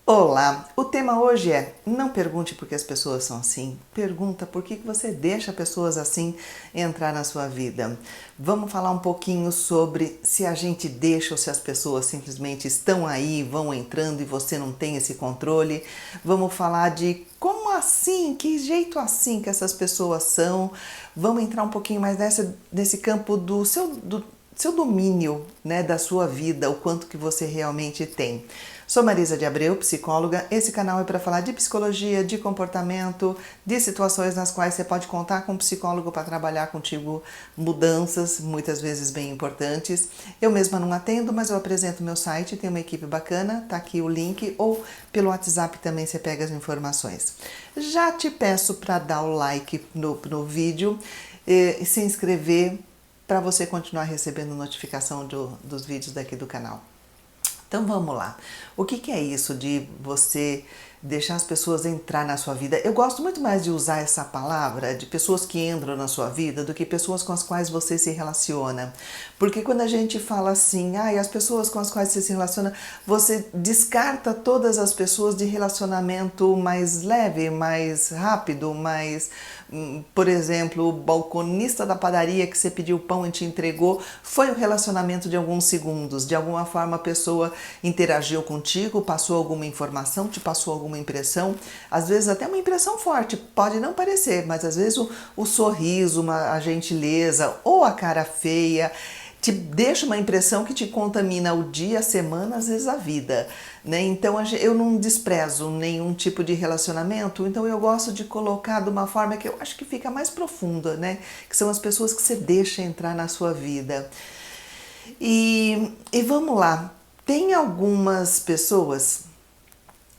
Olá! O tema hoje é: não pergunte por que as pessoas são assim, pergunta por que você deixa pessoas assim entrar na sua vida. Vamos falar um pouquinho sobre se a gente deixa ou se as pessoas simplesmente estão aí, vão entrando e você não tem esse controle. Vamos falar de como assim, que jeito assim que essas pessoas são. Vamos entrar um pouquinho mais nesse campo do seu domínio, né, da sua vida, o quanto que você realmente tem. Sou Marisa de Abreu, psicóloga. Esse canal é para falar de psicologia, de comportamento, de situações nas quais você pode contar com um psicólogo para trabalhar contigo mudanças, muitas vezes bem importantes. Eu mesma não atendo, mas eu apresento meu site, tem uma equipe bacana, tá aqui o link, ou pelo WhatsApp também você pega as informações. Já te peço para dar o like no vídeo e se inscrever para você continuar recebendo notificação dos vídeos daqui do canal. Então vamos lá. O que é isso de você deixar as pessoas entrar na sua vida? Eu gosto muito mais de usar essa palavra de pessoas que entram na sua vida do que pessoas com as quais você se relaciona. Porque quando a gente fala assim, as pessoas com as quais você se relaciona, você descarta todas as pessoas de relacionamento mais leve, mais rápido, mais... Por exemplo, o balconista da padaria que você pediu pão e te entregou, foi um relacionamento de alguns segundos. De alguma forma a pessoa interagiu contigo, passou alguma informação, te passou alguma impressão, às vezes até uma impressão forte, pode não parecer, mas às vezes o sorriso, a gentileza ou a cara feia te deixa uma impressão que te contamina o dia, a semana, às vezes a vida, né? Então eu não desprezo nenhum tipo de relacionamento, então eu gosto de colocar de uma forma que eu acho que fica mais profunda, né? Que são as pessoas que você deixa entrar na sua vida. E vamos lá, tem algumas pessoas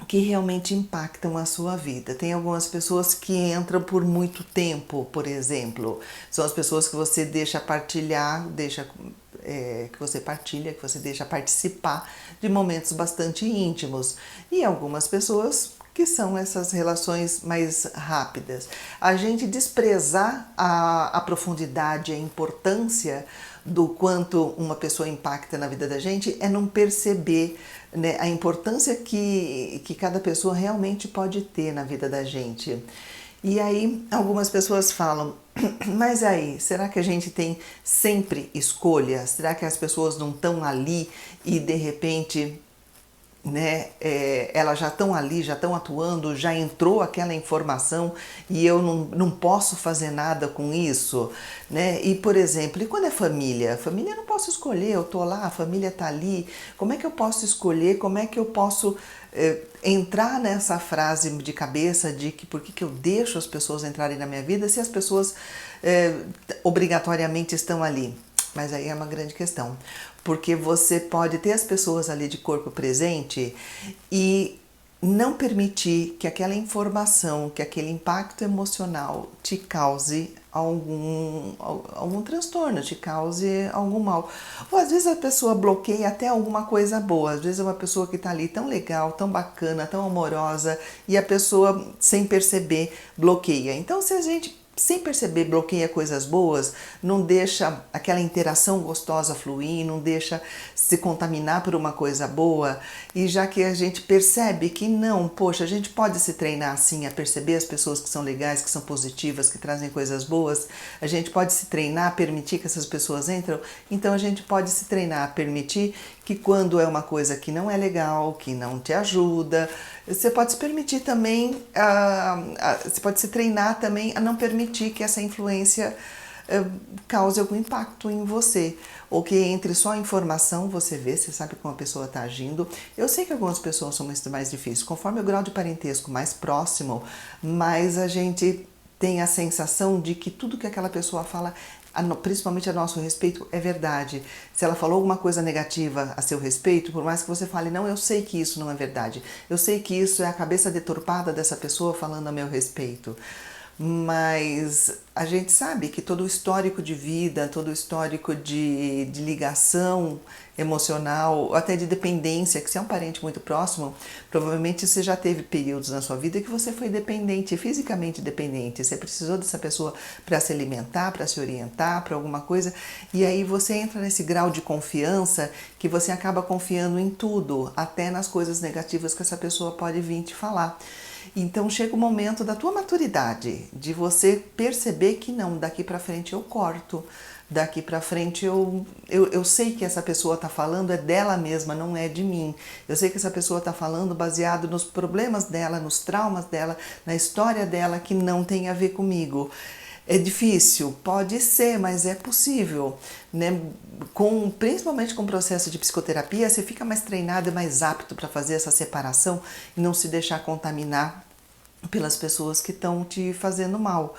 que realmente impactam a sua vida. Tem algumas pessoas que entram por muito tempo, por exemplo. São as pessoas que você deixa partilhar, que você partilha, que você deixa participar de momentos bastante íntimos. E algumas pessoas que são essas relações mais rápidas. A gente desprezar a profundidade, a importância do quanto uma pessoa impacta na vida da gente é não perceber, né, a importância que cada pessoa realmente pode ter na vida da gente. E aí algumas pessoas falam, mas aí, será que a gente tem sempre escolha? Será que as pessoas não estão ali e de repente, né, elas já estão ali, já estão atuando, já entrou aquela informação e eu não posso fazer nada com isso, né? E, por exemplo, e quando é família? Família eu não posso escolher, eu tô lá, a família tá ali, como é que eu posso escolher, como é que eu posso entrar nessa frase de cabeça de que por que eu deixo as pessoas entrarem na minha vida se as pessoas obrigatoriamente estão ali? Mas aí é uma grande questão, porque você pode ter as pessoas ali de corpo presente e não permitir que aquela informação, que aquele impacto emocional te cause algum transtorno, te cause algum mal. Ou às vezes a pessoa bloqueia até alguma coisa boa, às vezes é uma pessoa que está ali tão legal, tão bacana, tão amorosa e a pessoa sem perceber bloqueia. Então se a gente sem perceber bloqueia coisas boas, não deixa aquela interação gostosa fluir, não deixa se contaminar por uma coisa boa, e já que a gente percebe que não, poxa, a gente pode se treinar assim a perceber as pessoas que são legais, que são positivas, que trazem coisas boas, a gente pode se treinar a permitir que essas pessoas entram, então a gente pode se treinar a permitir que quando é uma coisa que não é legal, que não te ajuda, você pode se permitir também, você pode se treinar também a não permitir que essa influência cause algum impacto em você, ou que entre só a informação, você vê, você sabe como a pessoa está agindo. Eu sei que algumas pessoas são mais difíceis, conforme o grau de parentesco mais próximo, mais a gente tem a sensação de que tudo que aquela pessoa fala, principalmente a nosso respeito, é verdade. Se ela falou alguma coisa negativa a seu respeito, por mais que você fale, não, eu sei que isso não é verdade, eu sei que isso é a cabeça deturpada dessa pessoa falando a meu respeito. Mas a gente sabe que todo o histórico de vida, todo o histórico de ligação emocional, até de dependência, que se é um parente muito próximo, provavelmente você já teve períodos na sua vida que você foi dependente, fisicamente dependente, você precisou dessa pessoa para se alimentar, para se orientar, para alguma coisa, e aí você entra nesse grau de confiança que você acaba confiando em tudo, até nas coisas negativas que essa pessoa pode vir te falar. Então chega o momento da tua maturidade, de você perceber que não, daqui para frente eu corto, daqui para frente eu sei que essa pessoa está falando é dela mesma, não é de mim. Eu sei que essa pessoa está falando baseado nos problemas dela, nos traumas dela, na história dela, que não tem a ver comigo. É difícil? Pode ser, mas é possível, né? Principalmente com o processo de psicoterapia, você fica mais treinado e mais apto para fazer essa separação e não se deixar contaminar pelas pessoas que estão te fazendo mal.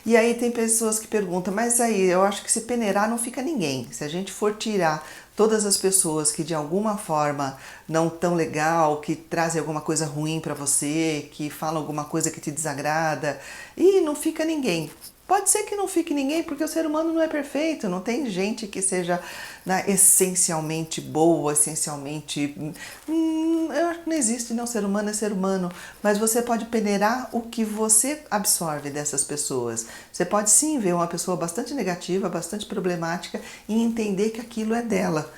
E aí tem pessoas que perguntam, mas aí eu acho que se peneirar não fica ninguém. Se a gente for tirar todas as pessoas que de alguma forma não tão legal, que trazem alguma coisa ruim para você, que falam alguma coisa que te desagrada, e não fica ninguém. Pode ser que não fique ninguém, porque o ser humano não é perfeito, não tem gente que seja, né, essencialmente boa, essencialmente... eu acho que não existe, não, ser humano é ser humano, mas você pode peneirar o que você absorve dessas pessoas. Você pode sim ver uma pessoa bastante negativa, bastante problemática e entender que aquilo é dela,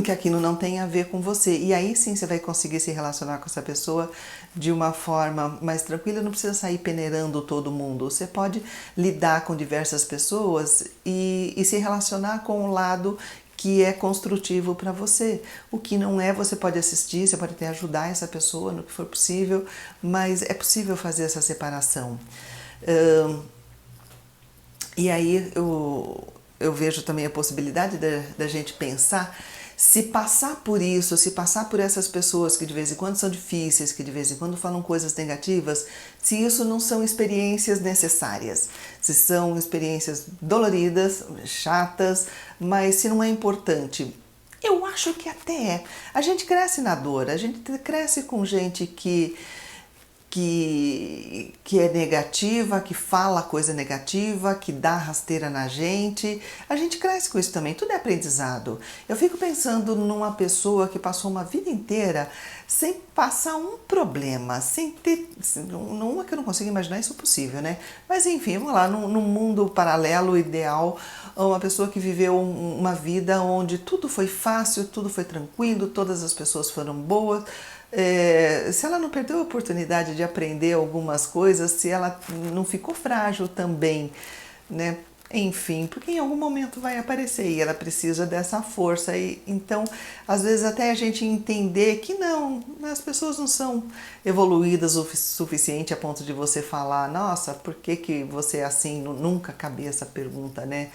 que aquilo não tem a ver com você. E aí sim você vai conseguir se relacionar com essa pessoa de uma forma mais tranquila, não precisa sair peneirando todo mundo. Você pode lidar com diversas pessoas e se relacionar com o lado que é construtivo para você. O que não é, você pode assistir, você pode até ajudar essa pessoa no que for possível, mas é possível fazer essa separação. E aí eu vejo também a possibilidade da gente pensar se passar por isso, se passar por essas pessoas que de vez em quando são difíceis, que de vez em quando falam coisas negativas, se isso não são experiências necessárias, se são experiências doloridas, chatas, mas se não é importante. Eu acho que até é. A gente cresce na dor, a gente cresce com gente que é negativa, que fala coisa negativa, que dá rasteira na gente. A gente cresce com isso também, tudo é aprendizado. Eu fico pensando numa pessoa que passou uma vida inteira sem passar um problema, sem ter... Não é que eu não consigo imaginar isso possível, né? Mas enfim, vamos lá, num mundo paralelo, ideal, uma pessoa que viveu uma vida onde tudo foi fácil, tudo foi tranquilo, todas as pessoas foram boas. Se ela não perdeu a oportunidade de aprender algumas coisas, se ela não ficou frágil também, né? Enfim, porque em algum momento vai aparecer e ela precisa dessa força. E então, às vezes até a gente entender que não, as pessoas não são evoluídas o suficiente a ponto de você falar, nossa, por que você é assim? Nunca cabia essa pergunta, né?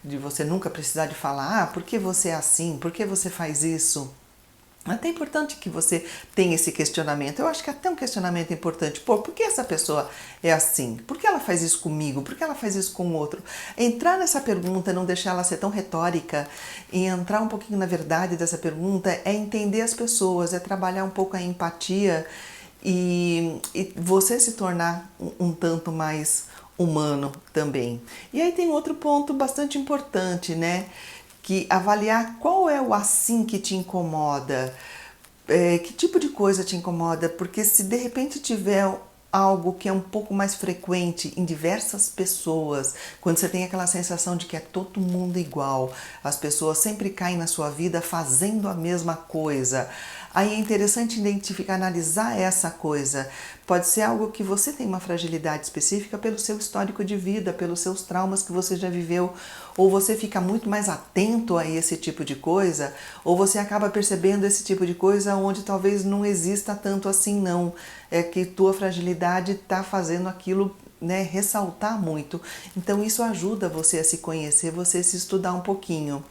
De você nunca precisar de falar, por que você é assim? Por que você faz isso? É até importante que você tenha esse questionamento. Eu acho que é até um questionamento importante. Por que essa pessoa é assim? Por que ela faz isso comigo? Por que ela faz isso com o outro? Entrar nessa pergunta, não deixar ela ser tão retórica e entrar um pouquinho na verdade dessa pergunta é entender as pessoas, é trabalhar um pouco a empatia e você se tornar um tanto mais humano também. E aí tem outro ponto bastante importante, né? Que avaliar qual é o assim que te incomoda, que tipo de coisa te incomoda, porque se de repente tiver algo que é um pouco mais frequente em diversas pessoas, quando você tem aquela sensação de que é todo mundo igual, as pessoas sempre caem na sua vida fazendo a mesma coisa, aí é interessante identificar, analisar essa coisa. Pode ser algo que você tem uma fragilidade específica pelo seu histórico de vida, pelos seus traumas que você já viveu, ou você fica muito mais atento a esse tipo de coisa, ou você acaba percebendo esse tipo de coisa onde talvez não exista tanto assim não. É que tua fragilidade está fazendo aquilo, né, ressaltar muito. Então isso ajuda você a se conhecer, você a se estudar um pouquinho.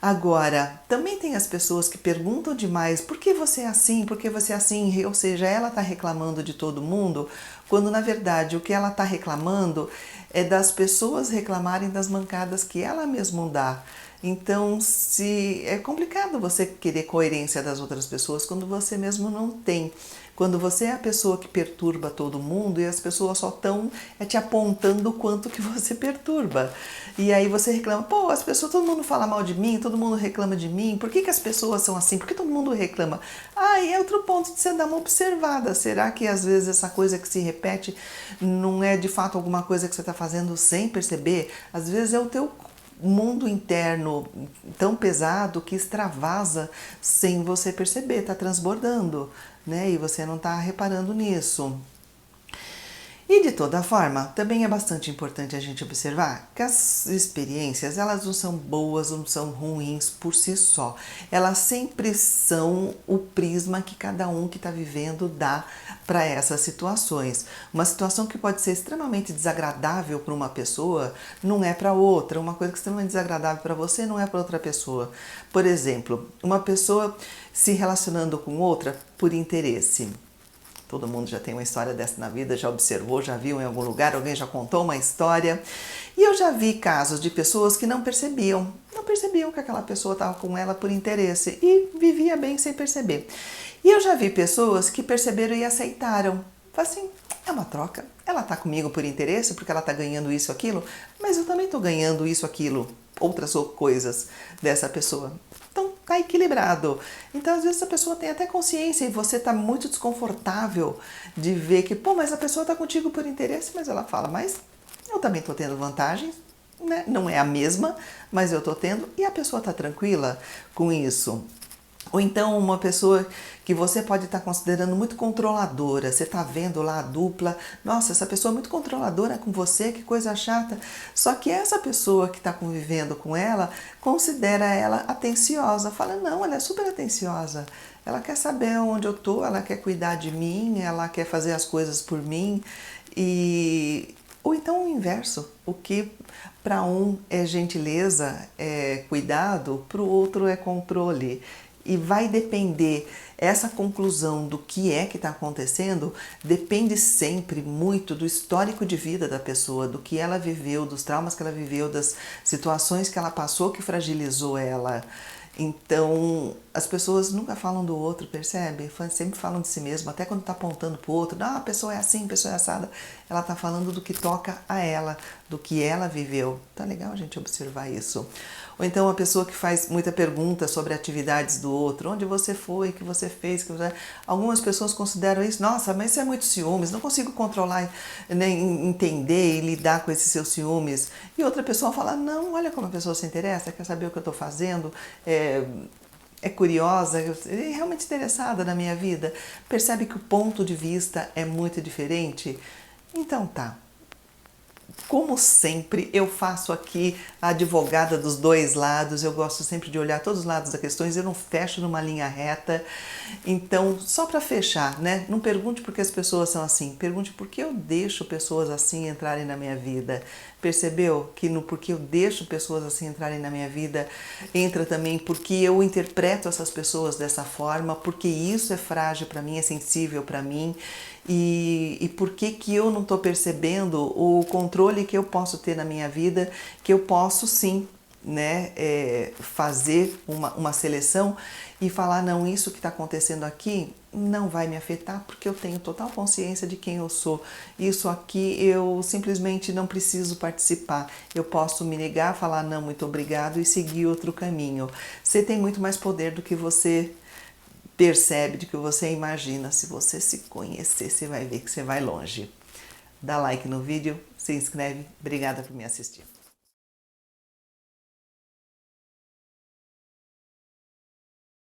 Agora, também tem as pessoas que perguntam demais, por que você é assim, por que você é assim? Ou seja, ela está reclamando de todo mundo, quando na verdade o que ela está reclamando é das pessoas reclamarem das mancadas que ela mesma dá. Então, se é complicado você querer coerência das outras pessoas quando você mesmo não tem. Quando você é a pessoa que perturba todo mundo e as pessoas só estão te apontando o quanto que você perturba. E aí você reclama, pô, as pessoas, todo mundo fala mal de mim, todo mundo reclama de mim, por que as pessoas são assim? Por que todo mundo reclama? Ah, e é outro ponto de você dar uma observada. Será que às vezes essa coisa que se repete não é de fato alguma coisa que você está fazendo sem perceber? Às vezes é o teu mundo interno tão pesado que extravasa sem você perceber, está transbordando, né? E você não está reparando nisso. E de toda forma, também é bastante importante a gente observar que as experiências, elas não são boas, não são ruins por si só. Elas sempre são o prisma que cada um que está vivendo dá para essas situações. Uma situação que pode ser extremamente desagradável para uma pessoa, não é para outra. Uma coisa que é extremamente desagradável para você não é para outra pessoa. Por exemplo, uma pessoa se relacionando com outra por interesse. Todo mundo já tem uma história dessa na vida, já observou, já viu em algum lugar, alguém já contou uma história. E eu já vi casos de pessoas que não percebiam que aquela pessoa estava com ela por interesse e vivia bem sem perceber. E eu já vi pessoas que perceberam e aceitaram. Fala assim, é uma troca, ela está comigo por interesse porque ela está ganhando isso, aquilo, mas eu também estou ganhando isso, aquilo, outras coisas dessa pessoa. Então, tá equilibrado. Então, às vezes a pessoa tem até consciência e você tá muito desconfortável de ver que, pô, mas a pessoa tá contigo por interesse, mas ela fala, mas eu também tô tendo vantagens, né? Não é a mesma, mas eu tô tendo e a pessoa tá tranquila com isso. Ou então uma pessoa que você pode estar considerando muito controladora, você está vendo lá a dupla, nossa, essa pessoa é muito controladora com você, que coisa chata. Só que essa pessoa que está convivendo com ela, considera ela atenciosa, fala, não, ela é super atenciosa, ela quer saber onde eu estou, ela quer cuidar de mim, ela quer fazer as coisas por mim. Ou então o inverso, o que para um é gentileza, é cuidado, para o outro é controle. E vai depender, essa conclusão do que é que está acontecendo, depende sempre muito do histórico de vida da pessoa, do que ela viveu, dos traumas que ela viveu, das situações que ela passou que fragilizou ela. Então, as pessoas nunca falam do outro, percebe? Sempre falam de si mesmo, até quando está apontando para o outro, ah, a pessoa é assim, a pessoa é assada, ela está falando do que toca a ela, do que ela viveu. Tá legal a gente observar isso. Ou então a pessoa que faz muita pergunta sobre atividades do outro, onde você foi, o que você fez, algumas pessoas consideram isso, nossa, mas isso é muito ciúmes, não consigo controlar, nem entender e lidar com esses seus ciúmes. E outra pessoa fala, não, olha como a pessoa se interessa, quer saber o que eu estou fazendo, é curiosa, é realmente interessada na minha vida, percebe que o ponto de vista é muito diferente? Então tá. Como sempre, eu faço aqui a advogada dos dois lados, eu gosto sempre de olhar todos os lados das questões, eu não fecho numa linha reta. Então, só para fechar, né? Não pergunte por que as pessoas são assim, pergunte por que eu deixo pessoas assim entrarem na minha vida. Percebeu que no porquê eu deixo pessoas assim entrarem na minha vida, entra também porque eu interpreto essas pessoas dessa forma, porque isso é frágil para mim, é sensível para mim, e por que eu não estou percebendo o controle que eu posso ter na minha vida, que eu posso sim, né, fazer uma seleção e falar, não, isso que está acontecendo aqui não vai me afetar porque eu tenho total consciência de quem eu sou. Isso aqui eu simplesmente não preciso participar. Eu posso me negar, falar não, muito obrigado e seguir outro caminho. Você tem muito mais poder do que você percebe, do que você imagina. Se você se conhecer, você vai ver que você vai longe. Dá like no vídeo, se inscreve. Obrigada por me assistir.